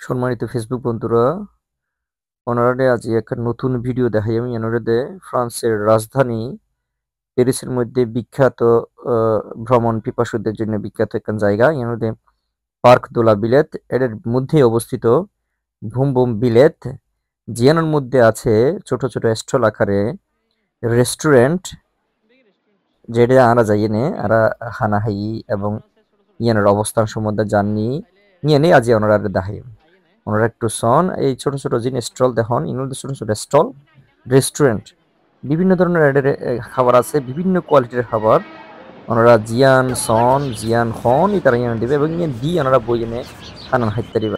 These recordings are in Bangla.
সম্মানিত ফেসবুক বন্ধুরা, অনারারে আজ একটা নতুন ভিডিও দেখাই আমি এনারাদে ফ্রান্সের রাজধানী প্যারিসের মধ্যে বিখ্যাত ভ্রমণ পিপাসুদের জন্য বিখ্যাত একটা জায়গা এনারাদে পার্ক দোলা বিলেত এর মধ্যে অবস্থিত ভুম ভুম বিলেত জিয়ানোর মধ্যে আছে ছোট ছোট স্টল আকারে রেস্টুরেন্ট যেটা আরা যাই এনে আরা হানা হাই এবং ইয়ানোর অবস্থান সম্বন্ধে জাননি নিয়ে আজ অনারারে দেখাই ওনারা একটু সন এই ছোট ছোট জিনিস স্টল দেখুন ইনোদের ছোট ছোট স্টল রেস্টুরেন্ট বিভিন্ন ধরনের খাবার আছে বিভিন্ন কোয়ালিটির খাবার ওনারা জিয়ান সন জিয়ান খন তারা ইয়ে দিবে এবং ইয়ে দি ওনারা বই এনে খানান খাইতে দিবে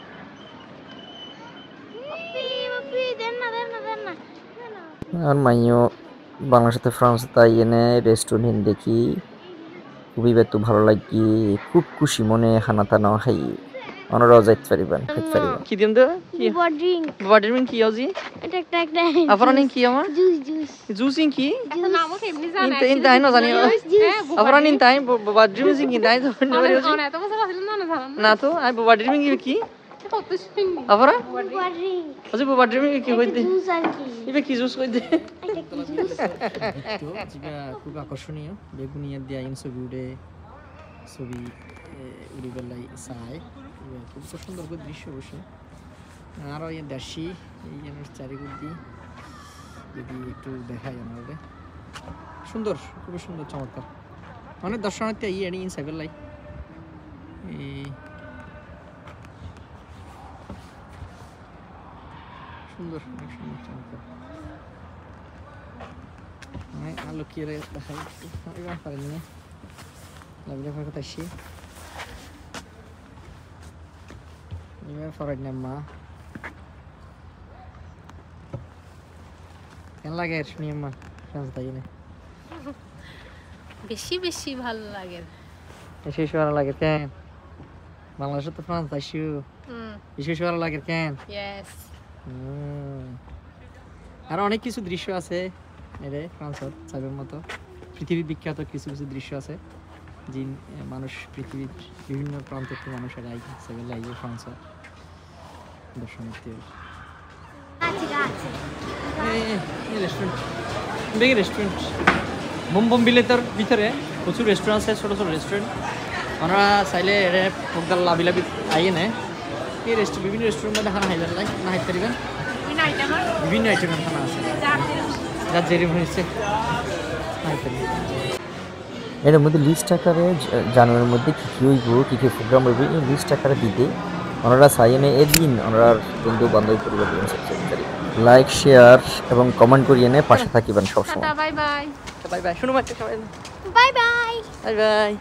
আর মাইও বাংলার সাথে ফ্রান্স তাই এনে রেস্টুরেন্ট দেখি খুবই বেতু ভালো লাগি খুব খুশি মনে খানা টানা খাই ওনারাও যাইতে পারিবেন খাইতে পারিবেন কি দিম দে কি বাবা ড্রিঙ্ক কি আজি এটা একটা আফরানিং কি আমা জুস জুসিং কি নামও কেমনি জানা ইন তাই না জানি আফরানিং তাই বাবা ড্রিঙ্কিং কি নাই তো না তো মজা আসলে না জানা না তো আই বাবা ড্রিঙ্কিং কি কত শুনি আফরা ড্রিঙ্ক আজি বাবা ড্রিঙ্কিং কি কইতে জুস আর কি ইবে কি জুস কইতে এটা কি জুস খুব আকর্ষণীয় বেগুনিয়া দিয়া ইন ছবি উড়ে ছবি উড়ি বেলাই চাই খুব সুন্দর করে দৃশ্য বসে আরও এই দেশি এই আমার চারিগুড়ি যদি একটু দেখাই আমাদের সুন্দর খুবই সুন্দর চমৎকার অনেক দর্শনার্থী এই এনি ইনসাইবেল লাই সুন্দর অনেক সুন্দর চমৎকার আলো কি দেখাই এবার পারেন না লাগলে আপনার কথা আসি এবার ফরাজ নাম্মা কেন লাগে শুনি আম্মা ফ্রান্স তাই না বেশি বেশি ভালো লাগে বেশি বেশি ভালো লাগে কেন বাংলাদেশে তো ফ্রান্স আইসু বেশি বেশি ভালো লাগে কেন ইয়েস আর অনেক কিছু দৃশ্য আছে এরে ফ্রান্সত চাইবের মতো পৃথিবী বিখ্যাত কিছু কিছু দৃশ্য আছে যে মানুষ পৃথিবীর বিভিন্ন প্রান্ত থেকে মানুষের আই সেগুলো আইয়ে ফ্রান্স দর্শনার্থী রেস্টুরেন্ট বিগ রেস্টুরেন্ট মুম্বম বিলেতের ভিতরে প্রচুর রেস্টুরেন্ট আছে ছোটো ছোটো রেস্টুরেন্ট আমরা চাইলে এর ফোকদাল লাভি লাভি আইয়ে নেয় এই বিভিন্ন রেস্টুরেন্ট মধ্যে খানা খাইবেন লাই না খাইতে পারিবেন বিভিন্ন আইটেমের খানা আছে যার যেরকম হয়েছে এর মধ্যে লিস্ট আকারে জানুয়ারির মধ্যে কী কী হইব কী কী প্রোগ্রাম হইব এই লিস্ট আকারে দিতে ওনারা সাইনে এদিন ওনারা বন্ধু বান্ধব পরিবার লাইক শেয়ার এবং কমেন্ট করিয়ে এনে পাশে থাকিবেন সবসময় বাই বাই বাই বাই শুনো সবাই বাই বাই বাই বাই